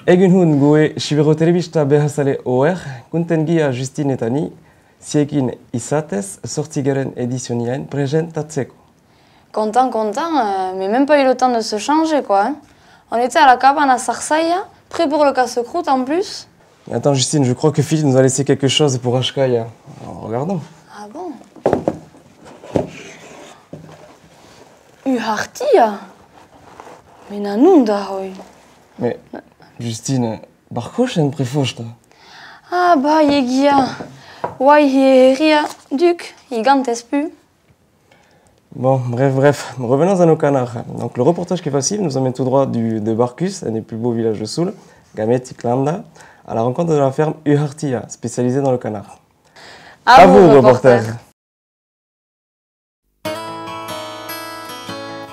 Egun hun goe Shibero telebista behazale oer, kuntengia Justine eta ni, ziekin izatez, sortzigaren edizionian presentatzeko. Content, mais même pas eu le temps de se changer, quoi. Hein. On était à la cabane à Sarsaya, prêt pour le casse-croûte en plus. Attends, Justine, je crois que Philippe nous a laissé quelque chose pour Ashkaya. Alors, regardons. Ah bon? Uhartia? Mais nanunda, oui. Mais, Justine, barkochen prefosta. Ah bah, yegia. Wai hieria, duc, gigantes pu. Bon, bref, revenons à nos canards. Donc, le reportage qui est facile nous emmène tout droit de Barkus, un des plus beaux villages de Soule, Gamet Iklanda, à la rencontre de la ferme Uhartia, spécialisée dans le canard. À vous, reporter.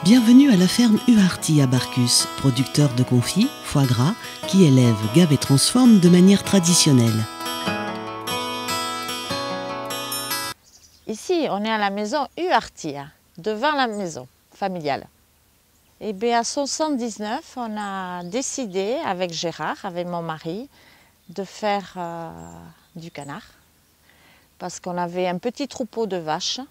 Bienvenue à la ferme Uhartia à Barkus, producteur de confits, foie gras, qui élève, gave et transforme de manière traditionnelle. Ici, on est à la maison Uhartia, devant la maison familiale. Et bien à 79, on a décidé avec Gérard, avec mon mari, de faire du canard. Parce qu'on avait un petit troupeau de vaches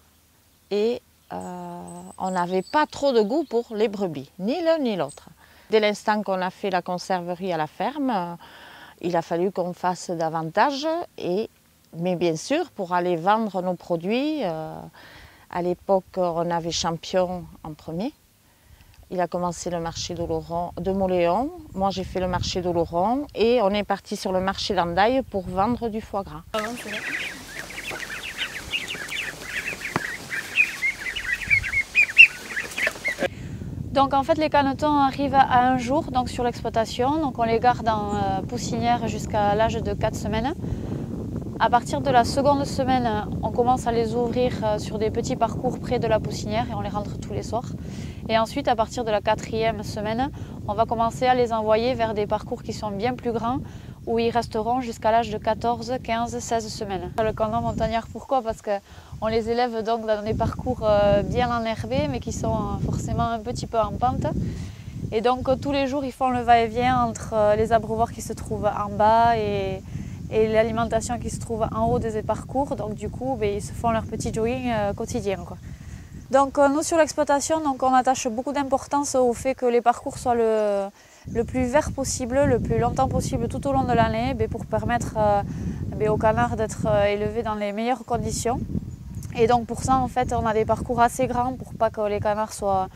et on n'avait pas trop de goût pour les brebis, ni l'un ni l'autre. Dès l'instant qu'on a fait la conserverie à la ferme, il a fallu qu'on fasse davantage. Mais bien sûr, pour aller vendre nos produits, à l'époque, on avait Champion en premier. Il a commencé le marché de Moléon. Moi, j'ai fait le marché d'Oloron. Et on est parti sur le marché d'Andaille pour vendre du foie gras. Donc en fait les canetons arrivent à un jour donc, sur l'exploitation, donc on les garde en poussinière jusqu'à l'âge de 4 semaines. À partir de la seconde semaine, on commence à les ouvrir sur des petits parcours près de la poussinière et on les rentre tous les soirs. Et ensuite à partir de la 4e semaine, on va commencer à les envoyer vers des parcours qui sont bien plus grands où ils resteront jusqu'à l'âge de 14, 15, 16 semaines. Le canard montagnard, pourquoi? Parce qu'on les élève donc dans des parcours bien enherbés mais qui sont forcément un petit peu en pente. Et donc tous les jours ils font le va-et-vient entre les abreuvoirs qui se trouvent en bas et l'alimentation qui se trouve en haut des parcours. Donc du coup ils se font leur petit jogging quotidien, quoi. Donc nous sur l'exploitation, on attache beaucoup d'importance au fait que les parcours soient le plus vert possible, le plus longtemps possible tout au long de l'année, pour permettre aux canards d'être élevés dans les meilleures conditions. Et donc pour ça en fait on a des parcours assez grands pour pas que les canards soient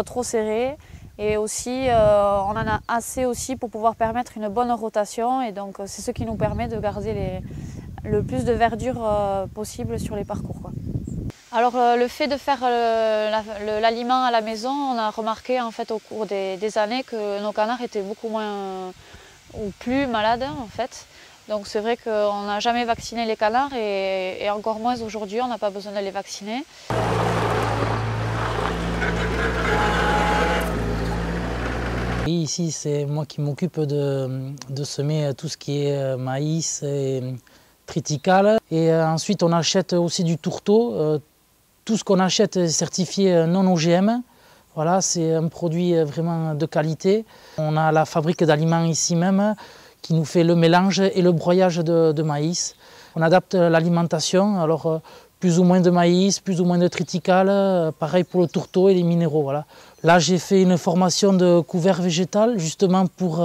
trop serrés. Et aussi on en a assez aussi pour pouvoir permettre une bonne rotation. Et donc c'est ce qui nous permet de garder le plus de verdure possible sur les parcours, quoi. Alors le fait de faire l'aliment à la maison, on a remarqué en fait au cours des années que nos canards étaient beaucoup moins ou plus malades en fait. Donc c'est vrai qu'on n'a jamais vacciné les canards et encore moins aujourd'hui, on n'a pas besoin de les vacciner. Ici, c'est moi qui m'occupe de semer tout ce qui est maïs et triticale. Et ensuite, on achète aussi du tourteau. Tout ce qu'on achète est certifié non OGM. Voilà, c'est un produit vraiment de qualité. On a la fabrique d'aliments ici même qui nous fait le mélange et le broyage de maïs. On adapte l'alimentation, alors plus ou moins de maïs, plus ou moins de triticale, pareil pour le tourteau et les minéraux. Voilà. Là, j'ai fait une formation de couvert végétal justement pour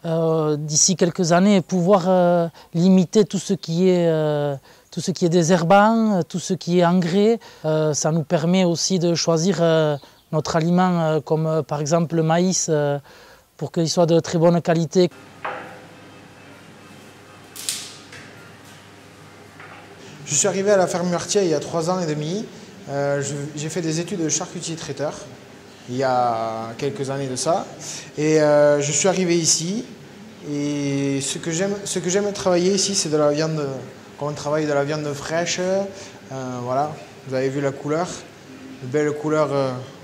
d'ici quelques années pouvoir limiter tout ce qui est désherbant, tout ce qui est engrais. Ça nous permet aussi de choisir notre aliment comme par exemple le maïs pour qu'il soit de très bonne qualité. Je suis arrivé à la ferme Uhartia il y a 3 ans et demi. J'ai fait des études de charcutier traiteur il y a quelques années de ça. Et je suis arrivé ici. Et ce que j'aime travailler ici, c'est de la viande. Quand on travaille de la viande fraîche, voilà, vous avez vu la couleur, une belle couleur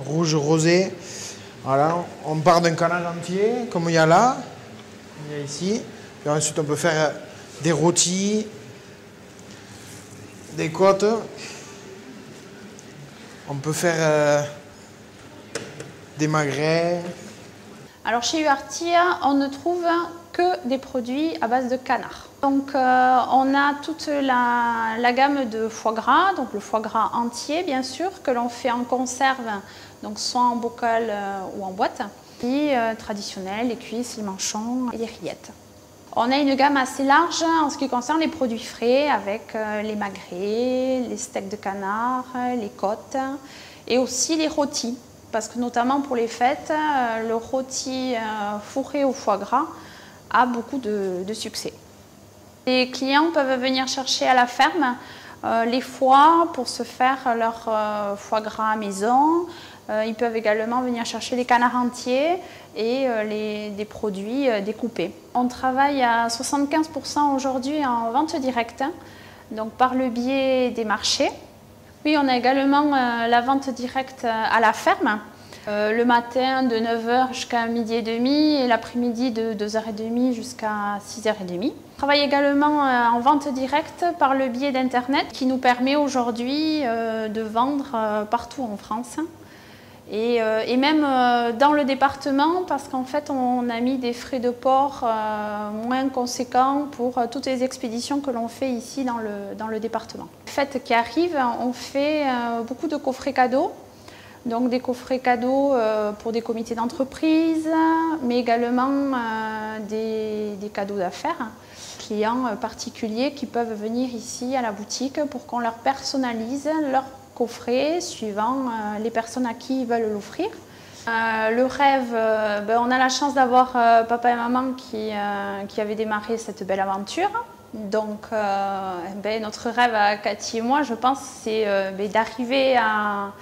rouge rosé. Voilà, on part d'un canard entier, comme il y a là, il y a ici. Et ensuite, on peut faire des rôtis, des côtes. On peut faire des magrets. Alors chez Uhartia, on ne trouve que des produits à base de canard. Donc on a toute la gamme de foie gras, donc le foie gras entier bien sûr, que l'on fait en conserve, donc soit en bocal ou en boîte. Et traditionnel, les cuisses, les manchons et les rillettes. On a une gamme assez large en ce qui concerne les produits frais avec les magrets, les steaks de canard, les côtes et aussi les rôtis. Parce que notamment pour les fêtes, le rôti fourré au foie gras a beaucoup de succès. Les clients peuvent venir chercher à la ferme les foies pour se faire leur foie gras maison. Ils peuvent également venir chercher les canards entiers et des produits découpés. On travaille à 75% aujourd'hui en vente directe, donc par le biais des marchés. Oui, on a également la vente directe à la ferme, le matin de 9h jusqu'à midi et demi et l'après-midi de 2h30 jusqu'à 6h30. On travaille également en vente directe par le biais d'Internet qui nous permet aujourd'hui de vendre partout en France. Et même dans le département, parce qu'en fait on a mis des frais de port moins conséquents pour toutes les expéditions que l'on fait ici dans le département. Les fêtes qui arrivent, on fait beaucoup de coffrets cadeaux, donc des coffrets cadeaux pour des comités d'entreprise, mais également des cadeaux d'affaires. Clients particuliers qui peuvent venir ici à la boutique pour qu'on leur personnalise leur coffret suivant les personnes à qui ils veulent l'offrir. Le rêve, on a la chance d'avoir papa et maman qui avaient démarré cette belle aventure. Donc notre rêve à Cathy et moi, je pense, c'est d'arriver à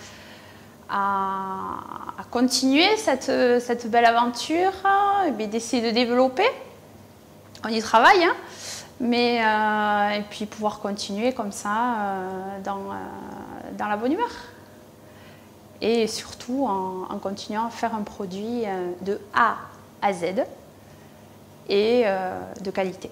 continuer cette belle aventure, d'essayer de développer. On y travaille, hein. Mais et puis pouvoir continuer comme ça dans la bonne humeur. Et surtout en continuant à faire un produit de A à Z et de qualité.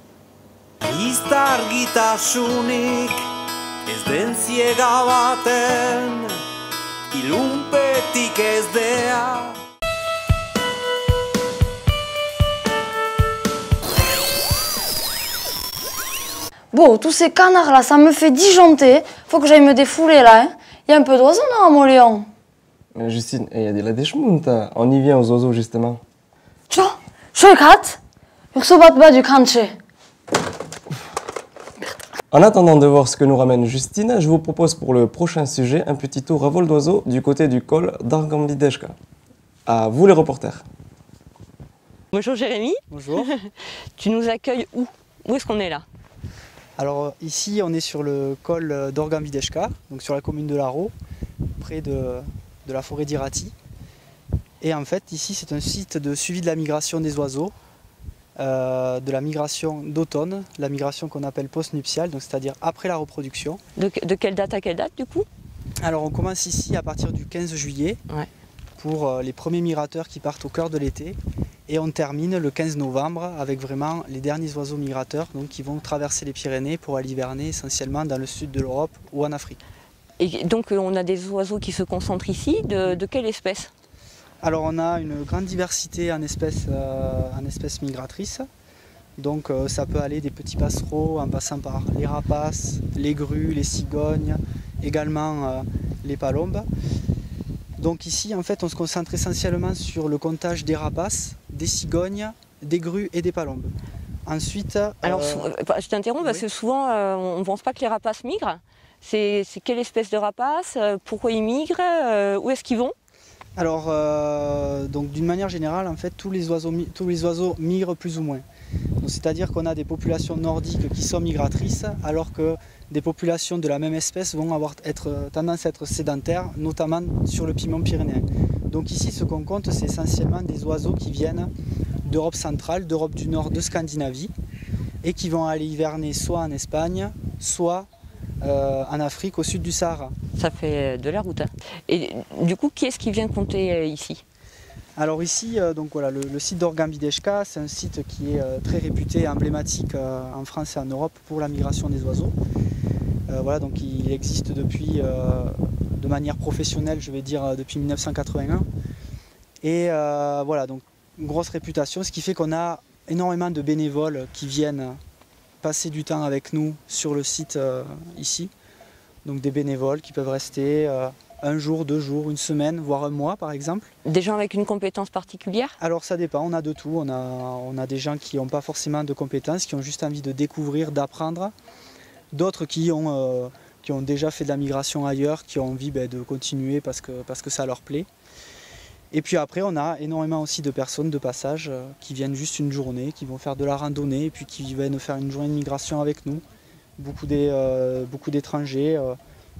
Bon, tous ces canards là, ça me fait disjoncter. Faut que j'aille me défouler là. Hein. Y a un peu d'oiseaux dans mon lion. Mais Justine, il y a de la déchmunta. On y vient aux oiseaux justement. Tu vois, je suis le cat. Il se bat bas du cranché. En attendant de voir ce que nous ramène Justine, je vous propose pour le prochain sujet un petit tour à vol d'oiseau du côté du col d'Argambideshka. À vous les reporters. Bonjour Jérémy. Bonjour. Tu nous accueilles où? Où est-ce qu'on est là? Alors ici on est sur le col d'Argambideshka, donc sur la commune de Laro, près de la forêt d'Irati. Et en fait ici c'est un site de suivi de la migration des oiseaux, de la migration d'automne, la migration qu'on appelle post-nuptiale, donc c'est-à-dire après la reproduction. De quelle date à quelle date du coup? Alors on commence ici à partir du 15 juillet pour les premiers migrateurs qui partent au cœur de l'été. Et on termine le 15 novembre avec vraiment les derniers oiseaux migrateurs donc, qui vont traverser les Pyrénées pour aller hiverner essentiellement dans le sud de l'Europe ou en Afrique. Et donc on a des oiseaux qui se concentrent ici, de quelle espèce? Alors on a une grande diversité en espèces migratrices. Donc ça peut aller des petits passereaux en passant par les rapaces, les grues, les cigognes, également les palombes. Donc ici en fait on se concentre essentiellement sur le comptage des rapaces, des cigognes, des grues et des palombes. Ensuite... Alors je t'interromps parce que souvent on ne pense pas que les rapaces migrent. C'est quelle espèce de rapace? Pourquoi ils migrent? Où est-ce qu'ils vont? Alors donc d'une manière générale en fait tous les oiseaux migrent plus ou moins. C'est-à-dire qu'on a des populations nordiques qui sont migratrices alors que des populations de la même espèce vont avoir tendance à être sédentaires, notamment sur le piémont pyrénéen. Donc ici, ce qu'on compte, c'est essentiellement des oiseaux qui viennent d'Europe centrale, d'Europe du Nord, de Scandinavie, et qui vont aller hiverner soit en Espagne, soit en Afrique, au sud du Sahara. Ça fait de la route. Hein. Et du coup, qui est-ce qui vient compter ici? Alors ici, donc voilà, le site d'Argambideshka, c'est un site qui est très réputé et emblématique en France et en Europe pour la migration des oiseaux. Voilà, donc il existe depuis, de manière professionnelle, je vais dire depuis 1981. Et voilà, donc une grosse réputation, ce qui fait qu'on a énormément de bénévoles qui viennent passer du temps avec nous sur le site ici. Donc des bénévoles qui peuvent rester 1 jour, 2 jours, 1 semaine, voire 1 mois par exemple. Des gens avec une compétence particulière? Alors ça dépend, on a de tout. On a des gens qui n'ont pas forcément de compétences, qui ont juste envie de découvrir, d'apprendre. D'autres qui ont déjà fait de la migration ailleurs, qui ont envie de continuer parce que ça leur plaît. Et puis après, on a énormément aussi de personnes de passage qui viennent juste une journée, qui vont faire de la randonnée et puis qui viennent faire une journée de migration avec nous. Beaucoup d'étrangers.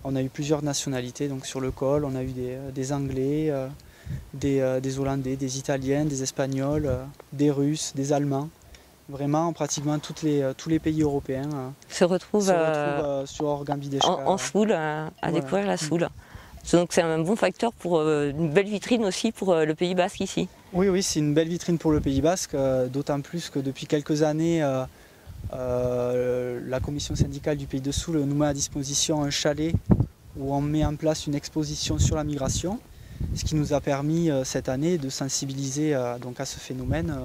On a eu plusieurs nationalités donc sur le col. On a eu des Anglais, des Hollandais, des Italiens, des Espagnols, des Russes, des Allemands. Vraiment, pratiquement tous les pays européens se retrouvent sur Orgambideshka. En Soule, à découvrir la Soule. Donc c'est un bon facteur pour une belle vitrine aussi pour le Pays Basque ici. Oui, c'est une belle vitrine pour le Pays Basque, d'autant plus que depuis quelques années, la commission syndicale du Pays de Soule nous met à disposition un chalet où on met en place une exposition sur la migration, ce qui nous a permis cette année de sensibiliser donc à ce phénomène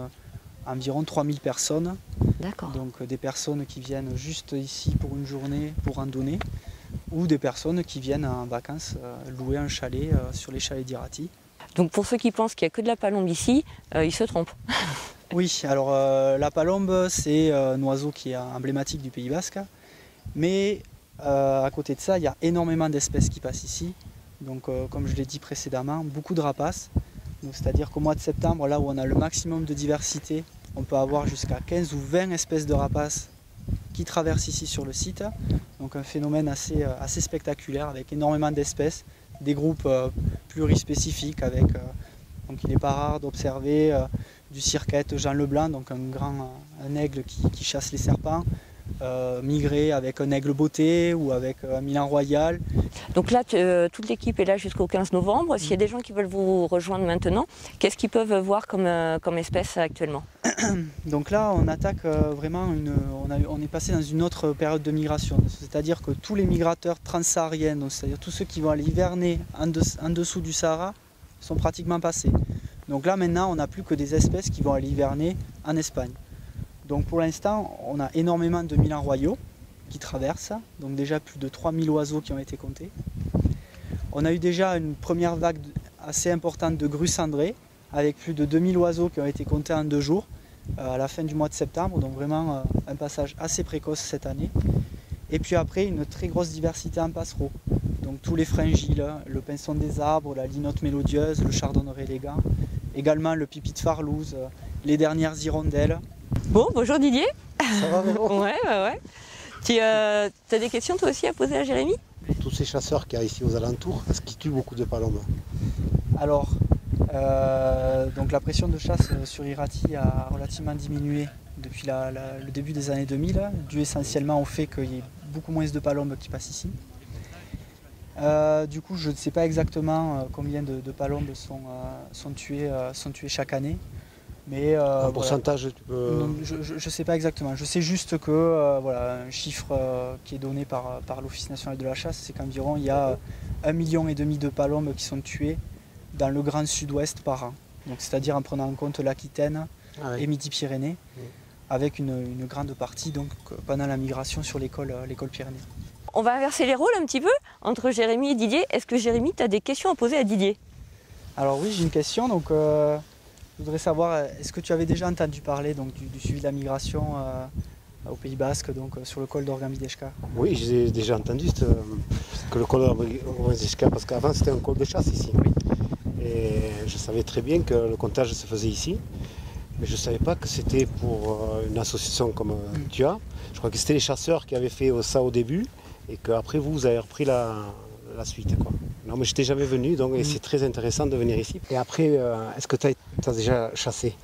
environ 3000 personnes. D'accord. Donc des personnes qui viennent juste ici pour une journée pour randonner, ou des personnes qui viennent en vacances louer un chalet sur les chalets d'Irati. Donc pour ceux qui pensent qu'il n'y a que de la palombe ici, ils se trompent. Oui, alors la palombe c'est un oiseau qui est emblématique du Pays Basque, mais à côté de ça il y a énormément d'espèces qui passent ici. Donc comme je l'ai dit précédemment, beaucoup de rapaces. C'est-à-dire qu'au mois de septembre, là où on a le maximum de diversité, on peut avoir jusqu'à 15 ou 20 espèces de rapaces qui traversent ici sur le site. Donc un phénomène assez spectaculaire avec énormément d'espèces, des groupes plurispécifiques avec, donc il n'est pas rare d'observer du cirquette Jean Leblanc, donc un aigle qui chasse les serpents, migrer avec un aigle botté ou avec un milan royal. Donc là, toute l'équipe est là jusqu'au 15 novembre. S'il y a des gens qui veulent vous rejoindre maintenant, qu'est-ce qu'ils peuvent voir comme espèce actuellement? Donc là, on attaque vraiment, on est passé dans une autre période de migration. C'est-à-dire que tous les migrateurs transsahariens, c'est-à-dire tous ceux qui vont aller hiverner en dessous du Sahara, sont pratiquement passés. Donc là, maintenant, on n'a plus que des espèces qui vont aller hiverner en Espagne. Donc pour l'instant, on a énormément de milans royaux qui traversent, donc déjà plus de 3000 oiseaux qui ont été comptés. On a eu déjà une première vague assez importante de grues cendrées, avec plus de 2000 oiseaux qui ont été comptés en 2 jours, à la fin du mois de septembre, donc vraiment un passage assez précoce cette année. Et puis après, une très grosse diversité en passereaux, donc tous les fringiles, le pinson des arbres, la linotte mélodieuse, le chardonneret élégant, également le pipi de farlouse, les dernières hirondelles. Bon, bonjour Didier. Ça va, Véro? Ouais. Tu as des questions toi aussi à poser à Jérémy? Tous ces chasseurs qu'il y a ici aux alentours, est-ce qu'ils tuent beaucoup de palombes? Alors, donc la pression de chasse sur Irati a relativement diminué depuis le début des années 2000, dû essentiellement au fait qu'il y ait beaucoup moins de palombes qui passent ici. Du coup, je ne sais pas exactement combien de palombes sont tuées chaque année. Mais, un pourcentage, tu peux... Non, je ne sais pas exactement. Je sais juste que un chiffre qui est donné par l'Office national de la chasse, c'est qu'environ il y a 1,5 million de palombes qui sont tuées dans le Grand Sud-Ouest par an. Donc c'est-à-dire en prenant en compte l'Aquitaine et Midi-Pyrénées, avec une grande partie donc, pendant la migration sur l'école Pyrénées. On va inverser les rôles un petit peu entre Jérémy et Didier. Est-ce que Jérémy, tu as des questions à poser à Didier? Alors oui, j'ai une question. Donc, je voudrais savoir, est-ce que tu avais déjà entendu parler donc, du suivi de la migration au Pays Basque, donc sur le col d'Orgambideshka? Oui, j'ai déjà entendu que le col d'Orgambideshka, parce qu'avant c'était un col de chasse ici. Oui. Et je savais très bien que le comptage se faisait ici, mais je ne savais pas que c'était pour une association comme tu as. Je crois que c'était les chasseurs qui avaient fait ça au début, et qu'après vous avez repris la suite, quoi. Non, mais je n'étais jamais venu, donc c'est très intéressant de venir ici. Et après, est-ce que tu as déjà chassé?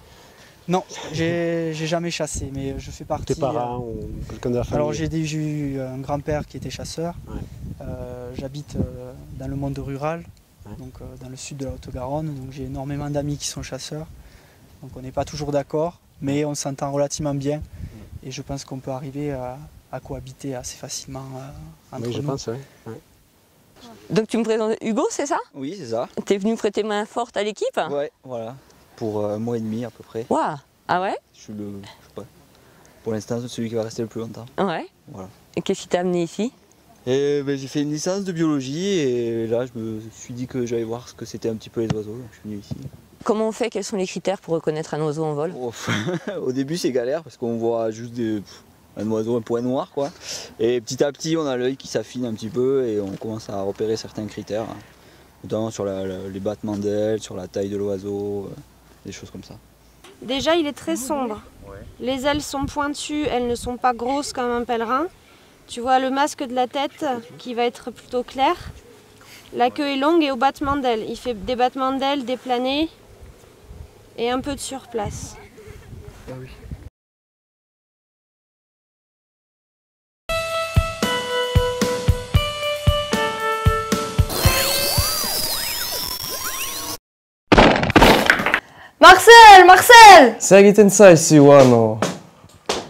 Non, j'ai jamais chassé, mais je fais partie... Tes parents ou quelqu'un de la famille? Alors j'ai eu un grand-père qui était chasseur. Ouais. J'habite dans le monde rural, donc dans le sud de la Haute-Garonne, donc j'ai énormément d'amis qui sont chasseurs. Donc on n'est pas toujours d'accord, mais on s'entend relativement bien. Et je pense qu'on peut arriver à cohabiter assez facilement entre nous. Oui, je pense, oui. Ouais. Donc tu me présentes Hugo, c'est ça? Oui, c'est ça. Tu es venu prêter main forte à l'équipe? Ouais, voilà, pour 1 mois et demi à peu près. Waouh! Ah ouais? Je suis le, je sais pas, pour l'instant, celui qui va rester le plus longtemps. Ouais. Voilà. Et qu'est-ce qui t'a amené ici? Et j'ai fait une licence de biologie et là je me suis dit que j'allais voir ce que c'était un petit peu les oiseaux, donc je suis venu ici. Comment on fait? Quels sont les critères pour reconnaître un oiseau en vol? Au début c'est galère parce qu'on voit juste un oiseau, un point noir quoi. Et petit à petit on a l'œil qui s'affine un petit peu et on commence à repérer certains critères, notamment sur les battements d'ailes, sur la taille de l'oiseau, des choses comme ça. Déjà il est très sombre. Ouais. Les ailes sont pointues, elles ne sont pas grosses comme un pèlerin. Tu vois le masque de la tête qui va être plutôt clair. La queue est longue et au battement d'ailes. Il fait des battements d'ailes, des planés et un peu de surplace. Ah oui. Marcel, Marcel! Seguite ça ici, Wano.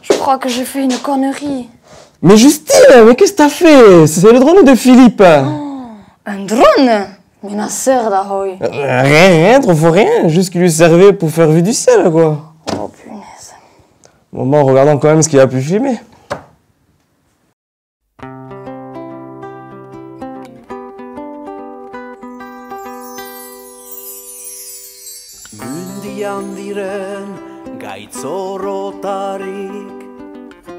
Je crois que j'ai fait une connerie. Mais Justine, mais qu'est-ce que t'as fait? C'est le drone de Philippe. Oh, un drone? Mais na serda, hoi. Rien, trop fort rien. Juste qu'il lui servait pour faire vue du ciel, quoi. Oh, punaise. Bon, regardons quand même ce qu'il a pu filmer. Mundian diren gaitzorotarik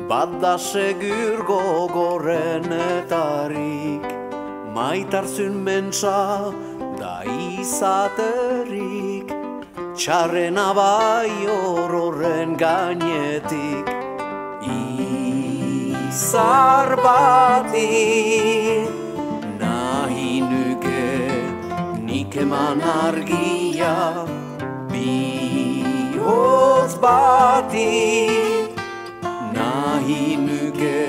Bada segur gogorrenetarik Maitarzun mentsa da izaterik Txarrena bai horren gainetik Izar bati nahi nuke nik eman argia Bihotz bati nahi nuke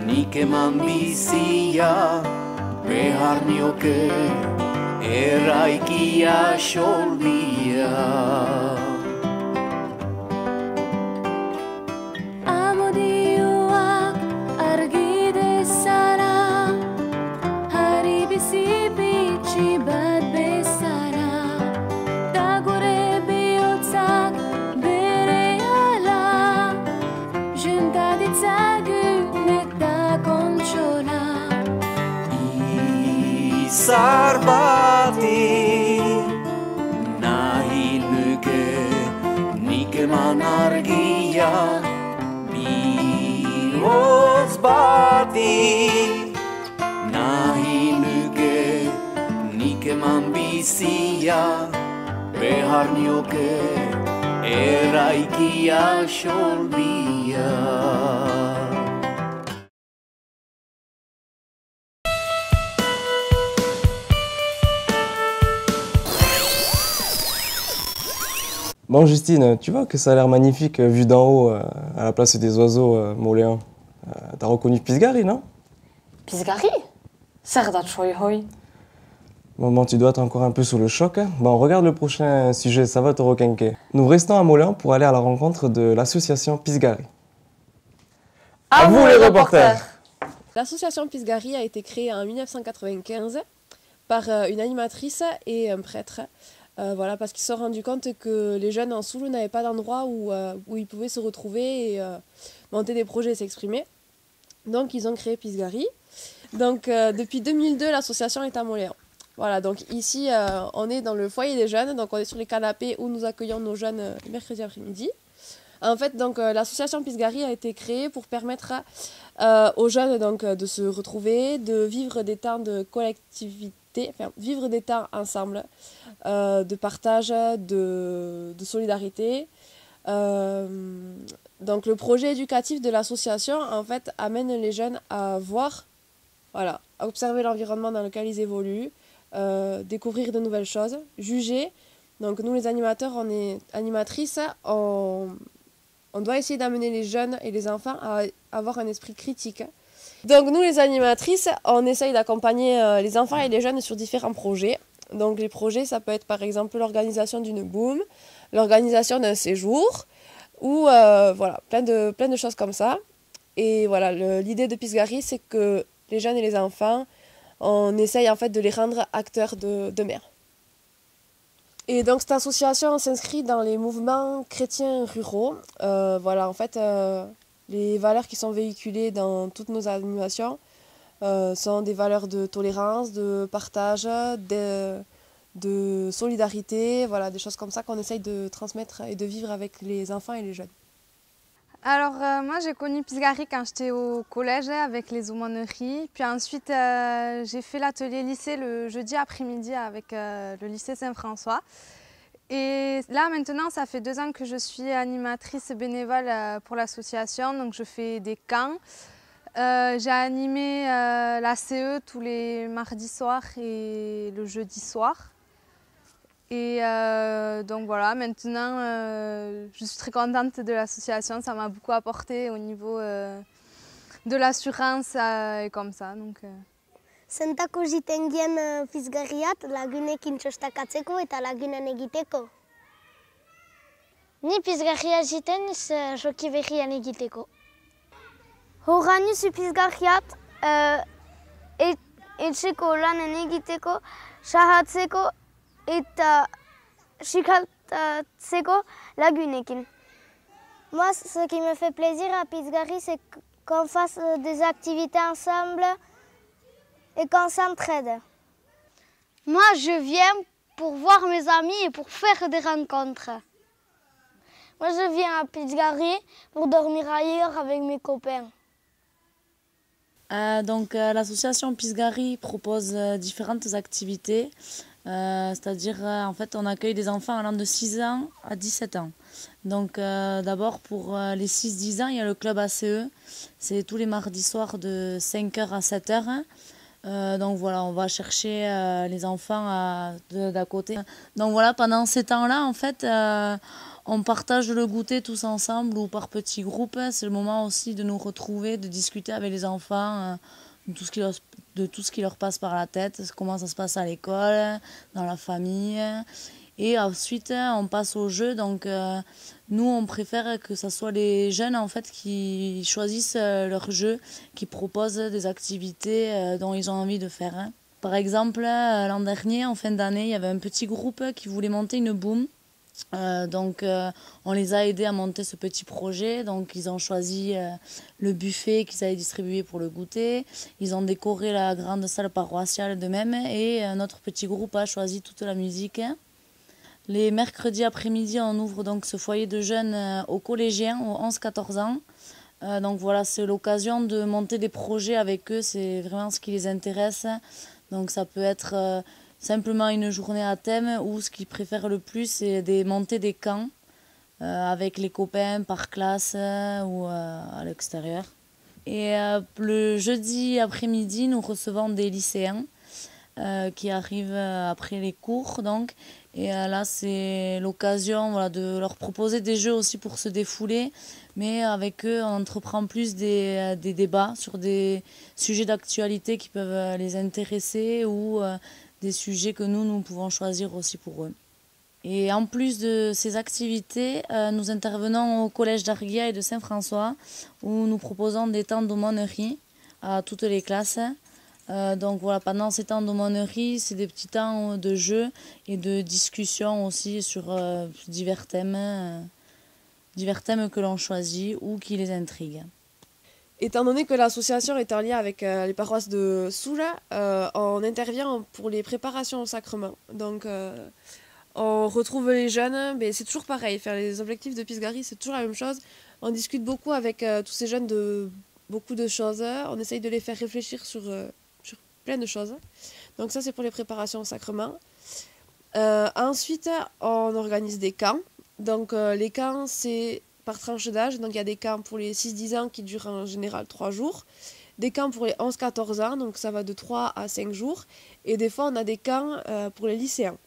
nik eman bizia behar nioke erraikia xoldia Amodioak argi dezara hari bizi bitxi bat bezara da gure bihotzak berehala junta ditzagun eta kontsola Izar bati nahi nuke nik eman argia Bihotz bati nahi nuke nik eman bizia behar nioke erraikia xolbia Bon, Justine, tu vois que ça a l'air magnifique vu d'en haut, à la place des oiseaux moléens. T'as reconnu Pisgari, non? Pisgari? Serda choi hoi. Bon, tu dois être encore un peu sous le choc. Bon, regarde le prochain sujet, ça va te requinquer. Nous restons à Moléon pour aller à la rencontre de l'association Pisgari. À vous les reporters! L'association Pisgari a été créée en 1995 par une animatrice et un prêtre. Voilà, parce qu'ils se sont rendus compte que les jeunes en Soule n'avaient pas d'endroit où ils pouvaient se retrouver et monter des projets et s'exprimer. Donc ils ont créé Pisgari. Donc depuis 2002, l'association est à Moléon. Voilà, donc ici on est dans le foyer des jeunes, donc on est sur les canapés où nous accueillons nos jeunes le mercredi après-midi. En fait, donc l'association Pisgari a été créée pour permettre aux jeunes donc, de se retrouver, de vivre des temps de collectivité, enfin, vivre des temps ensemble, de partage, de solidarité. Donc le projet éducatif de l'association en fait amène les jeunes à voir, voilà, à observer l'environnement dans lequel ils évoluent, découvrir de nouvelles choses, juger. Donc nous les animateurs, on est animatrices, on doit essayer d'amener les jeunes et les enfants à avoir un esprit critique. Donc nous les animatrices, on essaye d'accompagner les enfants et les jeunes sur différents projets. Donc les projets, ça peut être par exemple l'organisation d'une boum, l'organisation d'un séjour, ou voilà, plein de choses comme ça. Et voilà, l'idée de Pisgari, c'est que les jeunes et les enfants, on essaye en fait de les rendre acteurs de mer. Et donc cette association s'inscrit dans les mouvements chrétiens ruraux. Voilà, en fait, les valeurs qui sont véhiculées dans toutes nos animations sont des valeurs de tolérance, de partage, de solidarité, voilà, des choses comme ça qu'on essaye de transmettre et de vivre avec les enfants et les jeunes. Alors moi j'ai connu Pisgari quand j'étais au collège avec les aumôneries. Puis ensuite j'ai fait l'atelier lycée le jeudi après-midi avec le lycée Saint-François. Et là maintenant ça fait 2 ans que je suis animatrice bénévole pour l'association. Donc je fais des camps. J'ai animé la CE tous les mardis soirs et le jeudi soir. Et donc voilà, maintenant je suis très contente de l'association, ça m'a beaucoup apporté au niveau de l'assurance et comme ça. Zentako jitengien pizgarriat lagunekin txostakatzeko eta lagunen egiteko? Ni pizgarria jiten joki berrian egiteko. Horrainu zu pizgarriat etxeko lanen egiteko, sahatzeko eta chikaltatzeko lagunekin. Moi, ce qui me fait plaisir à Pisgari, c'est qu'on fasse des activités ensemble et qu'on s'entraide. Moi, je viens pour voir mes amis et pour faire des rencontres. Moi, je viens à Pisgari pour dormir ailleurs avec mes copains. L'association Pisgari propose différentes activités. C'est-à-dire, en fait, on accueille des enfants allant de 6 ans à 17 ans. Donc, d'abord, pour les 6-10 ans, il y a le club ACE. C'est tous les mardis soirs de 5h à 7h. Donc, voilà, on va chercher les enfants d'à côté. Donc, voilà, pendant ces temps-là, en fait, on partage le goûter tous ensemble ou par petits groupes. C'est le moment aussi de nous retrouver, de discuter avec les enfants de tout ce qui leur passe par la tête, comment ça se passe à l'école, dans la famille. Et ensuite, on passe au jeu. Donc, nous, on préfère que ce soit les jeunes en fait, qui choisissent leur jeu, qui proposent des activités dont ils ont envie de faire. Par exemple, l'an dernier, en fin d'année, il y avait un petit groupe qui voulait monter une boum. On les a aidés à monter ce petit projet. Donc, ils ont choisi le buffet qu'ils allaient distribuer pour le goûter. Ils ont décoré la grande salle paroissiale d'eux-mêmes et notre petit groupe a choisi toute la musique. Les mercredis après-midi, on ouvre donc ce foyer de jeunes aux collégiens, aux 11-14 ans. Donc voilà, c'est l'occasion de monter des projets avec eux. C'est vraiment ce qui les intéresse. Donc ça peut être simplement une journée à thème ou ce qu'ils préfèrent le plus, c'est de monter des camps avec les copains par classe ou à l'extérieur. Et le jeudi après-midi, nous recevons des lycéens qui arrivent après les cours. Donc. Et là, c'est l'occasion voilà, de leur proposer des jeux aussi pour se défouler. Mais avec eux, on entreprend plus des débats sur des sujets d'actualité qui peuvent les intéresser ou des sujets que nous pouvons choisir aussi pour eux. Et en plus de ces activités, nous intervenons au collège d'Arguia et de Saint-François où nous proposons des temps d'aumônerie à toutes les classes. Donc voilà, pendant ces temps d'aumônerie, c'est des petits temps de jeu et de discussion aussi sur divers thèmes que l'on choisit ou qui les intriguent. Étant donné que l'association est en lien avec les paroisses de Soula, on intervient pour les préparations au sacrement. Donc on retrouve les jeunes, mais c'est toujours pareil, faire les objectifs de Pisgari, c'est toujours la même chose. On discute beaucoup avec tous ces jeunes de beaucoup de choses, on essaye de les faire réfléchir sur plein de choses. Donc ça, c'est pour les préparations au sacrement. Ensuite, on organise des camps. Donc les camps, c'est par tranche d'âge. Donc il y a des camps pour les 6-10 ans qui durent en général 3 jours. Des camps pour les 11-14 ans, donc ça va de 3 à 5 jours. Et des fois, on a des camps pour les lycéens.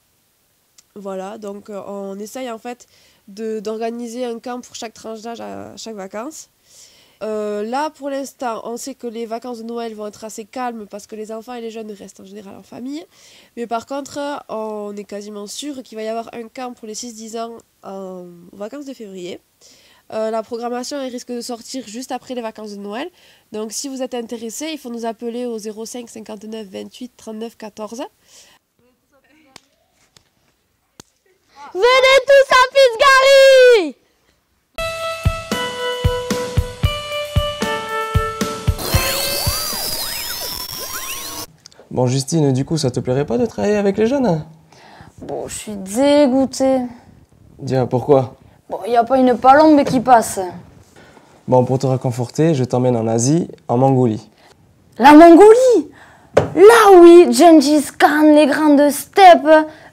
Voilà, donc on essaye en fait d'organiser un camp pour chaque tranche d'âge à chaque vacances. Là, pour l'instant, on sait que les vacances de Noël vont être assez calmes parce que les enfants et les jeunes restent en général en famille. Mais par contre, on est quasiment sûr qu'il va y avoir un camp pour les 6-10 ans aux vacances de février. La programmation elle risque de sortir juste après les vacances de Noël. Donc si vous êtes intéressés, il faut nous appeler au 05 59 28 39 14. Venez tous à Pisgari! Bon, Justine, du coup, ça te plairait pas de travailler avec les jeunes? Bon, je suis dégoûtée. Dis, pourquoi? Bon, il n'y a pas une palombe qui passe. Bon, pour te réconforter, je t'emmène en Asie, en Mongolie. La Mongolie? Là oui, Gengis Khan, les grandes steppes,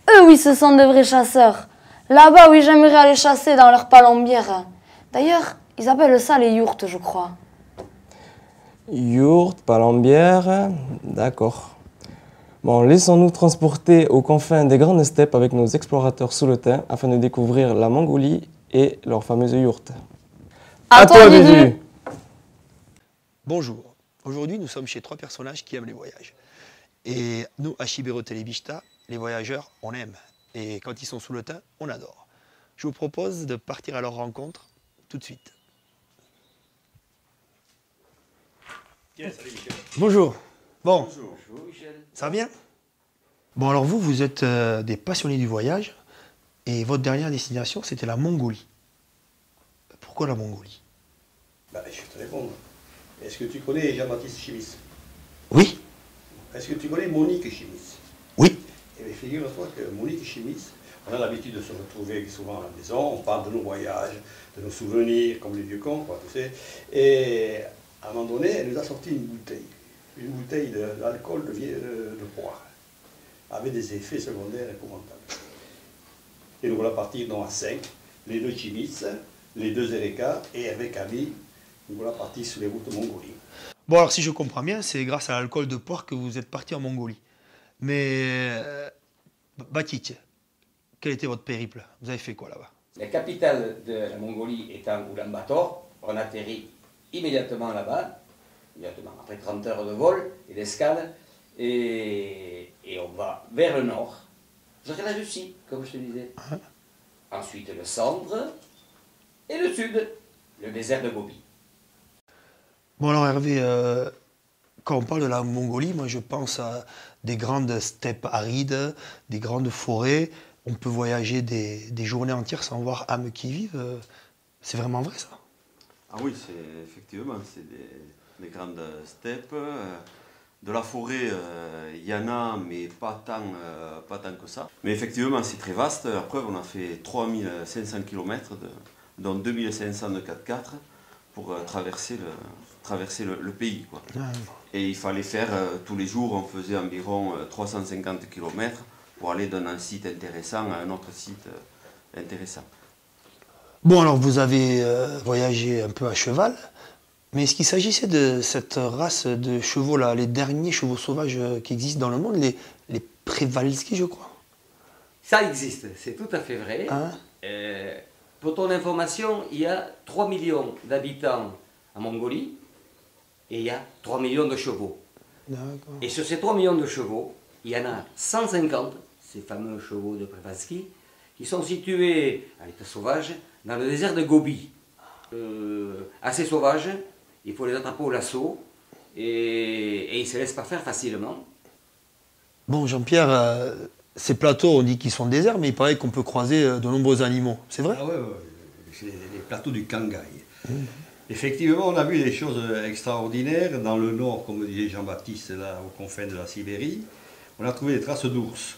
eux oui, ce sont de vrais chasseurs. Là-bas, oui, j'aimerais aller chasser dans leur palombière. D'ailleurs, ils appellent ça les yourtes, je crois. Yourte, palombière, d'accord. Bon, laissons-nous transporter aux confins des grandes steppes avec nos explorateurs souletins afin de découvrir la Mongolie et leurs fameuses yourtes. À toi, Bidu! Bonjour. Aujourd'hui, nous sommes chez trois personnages qui aiment les voyages. Et nous, à Shibero Telebishta, les voyageurs, on aime. Et quand ils sont souletins, on adore. Je vous propose de partir à leur rencontre tout de suite. Yes, salut Michel. Bonjour. Bon. Bonjour. Bonjour Michel. Ça va bien? Bon, alors vous êtes des passionnés du voyage. Et votre dernière destination, c'était la Mongolie. Pourquoi la Mongolie? Bah, je vais te répondre. Est-ce que tu connais Jean-Baptiste Chimis? Oui. Est-ce que tu connais Monique Chimis? Oui. Eh bien, figure-toi que Monique Chimis, on a l'habitude de se retrouver souvent à la maison, on parle de nos voyages, de nos souvenirs, comme les vieux cons, quoi, tu sais. Et à un moment donné, elle nous a sorti une bouteille d'alcool de poire, avec des effets secondaires épouvantables. Et nous voilà partis donc à 5, les deux Chimis, les deux Ereka, et avec Ami, nous voilà partis sur les routes de Mongolie. Bon, alors si je comprends bien, c'est grâce à l'alcool de porc que vous êtes parti en Mongolie. Mais, Batic, quel était votre périple? Vous avez fait quoi là-bas? La capitale de la Mongolie étant Ulaanbaatar, on atterrit immédiatement là-bas, après 30 heures de vol et d'escale, et on va vers le nord, jusqu'à la Russie, comme je te disais. Ensuite le centre et le sud, le désert de Gobi. Bon alors Hervé, quand on parle de la Mongolie, moi je pense à des grandes steppes arides, des grandes forêts. On peut voyager des journées entières sans voir âme qui vive. C'est vraiment vrai ça? Ah oui, effectivement, c'est des grandes steppes. De la forêt, il y en a, mais pas tant que ça. Mais effectivement, c'est très vaste. La preuve, on a fait 3500 km, dont 2500 de 4x4, pour traverser le pays, quoi. Et il fallait faire, tous les jours, on faisait environ 350 km pour aller d'un site intéressant à un autre site intéressant. Bon, alors vous avez voyagé un peu à cheval, mais est-ce qu'il s'agissait de cette race de chevaux-là, les derniers chevaux sauvages qui existent dans le monde, les Przewalski, je crois? Ça existe, c'est tout à fait vrai. Pour ton information, il y a 3 millions d'habitants en Mongolie et il y a 3 millions de chevaux. Et sur ces 3 millions de chevaux, il y en a 150, ces fameux chevaux de Przewalski, qui sont situés à l'état sauvage dans le désert de Gobi. Assez sauvages, il faut les attraper au lasso et ils ne se laissent pas faire facilement. Bon, Jean-Pierre, ces plateaux, on dit qu'ils sont déserts, mais il paraît qu'on peut croiser de nombreux animaux. C'est vrai? Ah ouais, c'est les plateaux du Kangai. Effectivement, on a vu des choses extraordinaires. Dans le nord, comme disait Jean-Baptiste, là, aux confins de la Sibérie, on a trouvé des traces d'ours,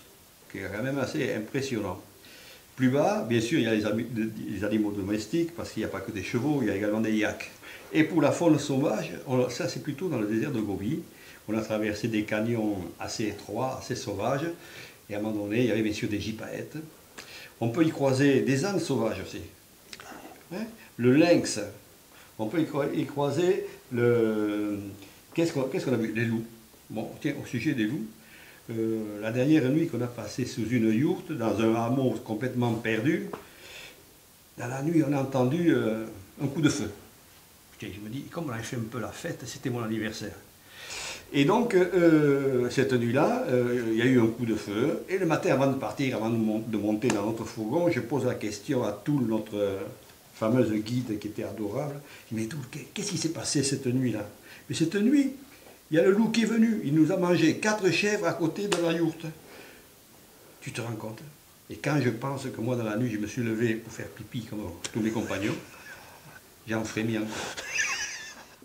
qui est quand même assez impressionnant. Plus bas, bien sûr, il y a les animaux domestiques, parce qu'il n'y a pas que des chevaux, il y a également des yaks. Et pour la faune sauvage, ça c'est plutôt dans le désert de Gobi. On a traversé des canyons assez étroits, assez sauvages, et à un moment donné, il y avait bien sûr des gypaètes. On peut y croiser des ânes sauvages aussi. Le lynx, on peut y croiser le... Qu'est-ce qu'on a vu? Les loups. Bon, tiens, au sujet des loups, la dernière nuit qu'on a passée sous une yourte, dans un hameau complètement perdu, dans la nuit, on a entendu un coup de feu. Putain, je me dis, comme on avait fait un peu la fête, c'était mon anniversaire. Et donc, cette nuit-là, il y a eu un coup de feu, et le matin, avant de partir, avant de monter dans notre fourgon, je pose la question à tout notre fameuse guide qui était adorable. Je dis, mais qu'est-ce qui s'est passé cette nuit-là? Mais cette nuit, il y a le loup qui est venu, il nous a mangé 4 chèvres à côté de la yourte. Tu te rends compte? Et quand je pense que moi, dans la nuit, je me suis levé pour faire pipi comme tous mes compagnons, j'en frémis encore.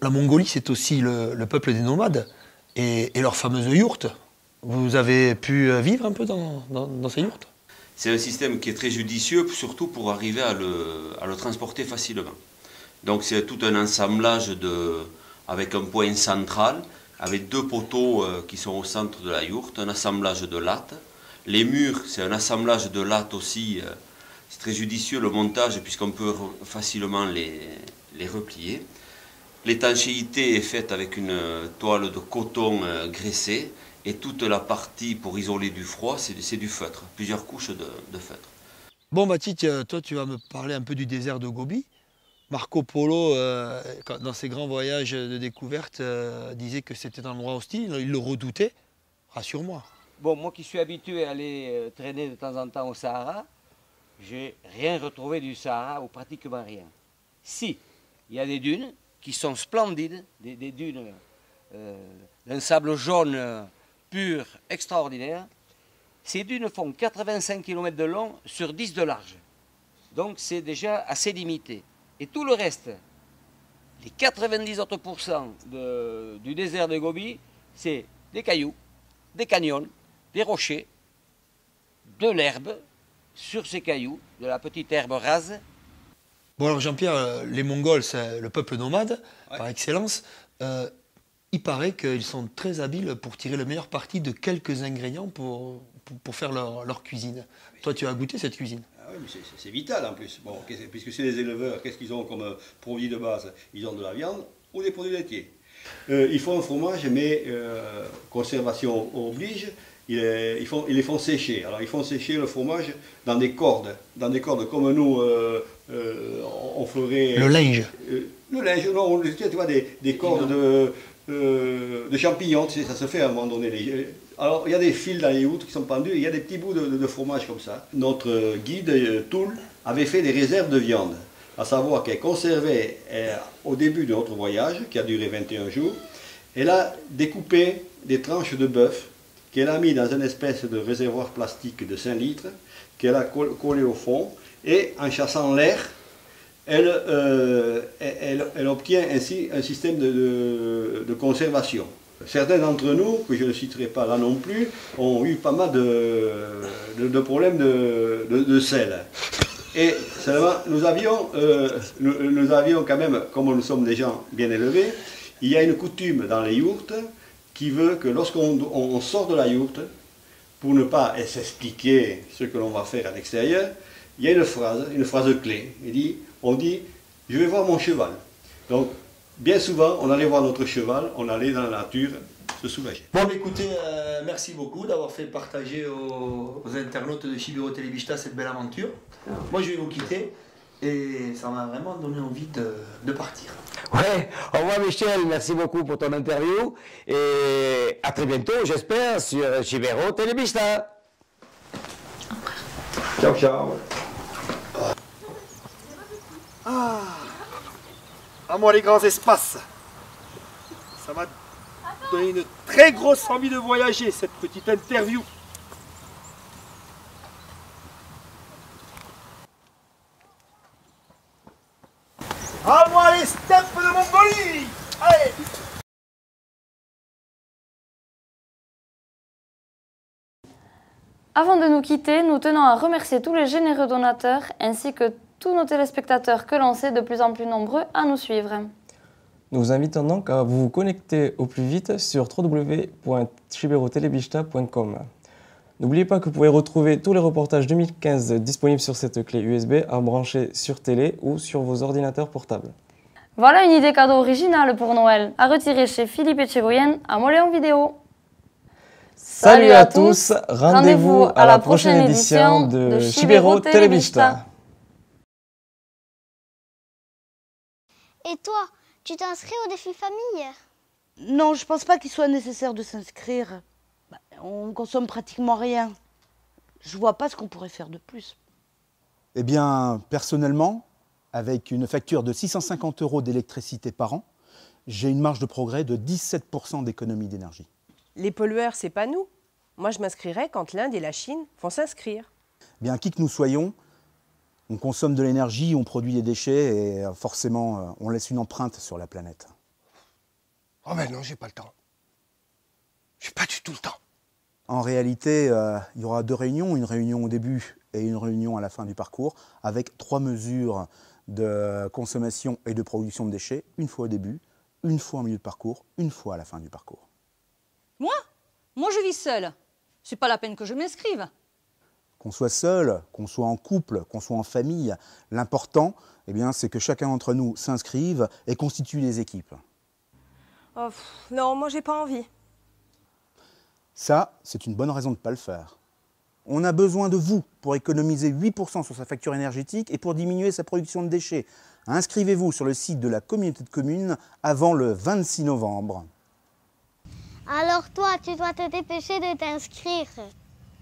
La Mongolie, c'est aussi le peuple des nomades et leurs fameuses yourtes. Vous avez pu vivre un peu dans ces yourtes? C'est un système qui est très judicieux, surtout pour arriver à le transporter facilement. Donc c'est tout un assemblage avec un point central, avec 2 poteaux qui sont au centre de la yourte, un assemblage de lattes. Les murs, c'est un assemblage de lattes aussi. C'est très judicieux le montage, puisqu'on peut facilement les replier. L'étanchéité est faite avec une toile de coton graissée, et toute la partie pour isoler du froid, c'est du feutre, plusieurs couches de feutre. Bon Mathilde, toi tu vas me parler un peu du désert de Gobi. Marco Polo, dans ses grands voyages de découverte, disait que c'était un endroit hostile, il le redoutait. Rassure-moi. Bon, moi qui suis habitué à aller traîner de temps en temps au Sahara, j'ai rien retrouvé du Sahara, ou pratiquement rien. Si, il y a des dunes qui sont splendides, des dunes d'un sable jaune pur, extraordinaire. Ces dunes font 85 km de long sur 10 de large. Donc c'est déjà assez limité. Et tout le reste, les 90 autres pourcents du désert de Gobi, c'est des cailloux, des canyons, des rochers, de l'herbe sur ces cailloux, de la petite herbe rase. Bon alors Jean-Pierre, les Mongols, c'est le peuple nomade, par excellence. Il paraît qu'ils sont très habiles pour tirer le meilleur parti de quelques ingrédients pour faire leur cuisine. Toi, tu as goûté cette cuisine? Ah oui, mais c'est vital en plus. Bon, puisque c'est les éleveurs, qu'est-ce qu'ils ont comme produit de base? Ils ont de la viande ou des produits laitiers. Ils font un fromage, mais conservation oblige, ils les font sécher. Alors ils font sécher le fromage dans des cordes comme nous, on ferait... Le linge. Le linge, non, tu vois, des cordes de champignons, tu sais, ça se fait à un moment donné. Alors, il y a des fils dans les yourtes qui sont pendus, et il y a des petits bouts de fromage comme ça. Notre guide, Toul, avait fait des réserves de viande, à savoir qu'elle conservait, au début de notre voyage, qui a duré 21 jours, elle a découpé des tranches de bœuf, qu'elle a mis dans une espèce de réservoir plastique de 5 litres, qu'elle a collé au fond, et en chassant l'air, elle obtient ainsi un système de conservation. Certains d'entre nous, que je ne citerai pas là non plus, ont eu pas mal de problèmes de sel. Et seulement, nous avions quand même, comme nous sommes des gens bien élevés, il y a une coutume dans les yourtes qui veut que lorsqu'on sort de la yourte, pour ne pas s'expliquer ce que l'on va faire à l'extérieur, il y a une phrase clé. On dit, je vais voir mon cheval. Donc, bien souvent, on allait voir notre cheval, on allait dans la nature se soulager. Bon, écoutez, merci beaucoup d'avoir fait partager aux internautes de Chibiro Telebista cette belle aventure. Moi, je vais vous quitter et ça m'a vraiment donné envie de partir. Ouais, au revoir Michel, merci beaucoup pour ton interview et à très bientôt, j'espère, sur Chibiro Telebista. Ciao, ciao. Ah, à moi les grands espaces. Ça m'a donné une très grosse envie de voyager, cette petite interview. À moi les steppes de Mongolie. Allez. Avant de nous quitter, nous tenons à remercier tous les généreux donateurs ainsi que tous nos téléspectateurs que l'on sait de plus en plus nombreux à nous suivre. Nous vous invitons donc à vous connecter au plus vite sur www.chibirotelebista.com. N'oubliez pas que vous pouvez retrouver tous les reportages 2015 disponibles sur cette clé USB à brancher sur télé ou sur vos ordinateurs portables. Voilà une idée cadeau originale pour Noël, à retirer chez Philippe Etchegoyen à Moléon Vidéo. Salut à tous, rendez-vous à la prochaine édition de Chibiro Telebista. Et toi, tu t'inscris au défi famille? Non, je pense pas qu'il soit nécessaire de s'inscrire. On consomme pratiquement rien. Je vois pas ce qu'on pourrait faire de plus. Eh bien, personnellement, avec une facture de 650 € d'électricité par an, j'ai une marge de progrès de 17% d'économie d'énergie. Les pollueurs, c'est pas nous. Moi, je m'inscrirais quand l'Inde et la Chine vont s'inscrire. Bien, qui que nous soyons, on consomme de l'énergie, on produit des déchets et forcément, on laisse une empreinte sur la planète. Oh ben non, j'ai pas le temps. J'ai pas du tout le temps. En réalité, il y aura 2 réunions, une réunion au début et une réunion à la fin du parcours, avec 3 mesures de consommation et de production de déchets, une fois au début, une fois en milieu de parcours, une fois à la fin du parcours. Moi je vis seule. C'est pas la peine que je m'inscrive. Qu'on soit seul, qu'on soit en couple, qu'on soit en famille, l'important, eh bien, c'est que chacun d'entre nous s'inscrive et constitue des équipes. Oh, non, moi j'ai pas envie. Ça, c'est une bonne raison de ne pas le faire. On a besoin de vous pour économiser 8% sur sa facture énergétique et pour diminuer sa production de déchets. Inscrivez-vous sur le site de la communauté de communes avant le 26 novembre. Alors toi, tu dois te dépêcher de t'inscrire.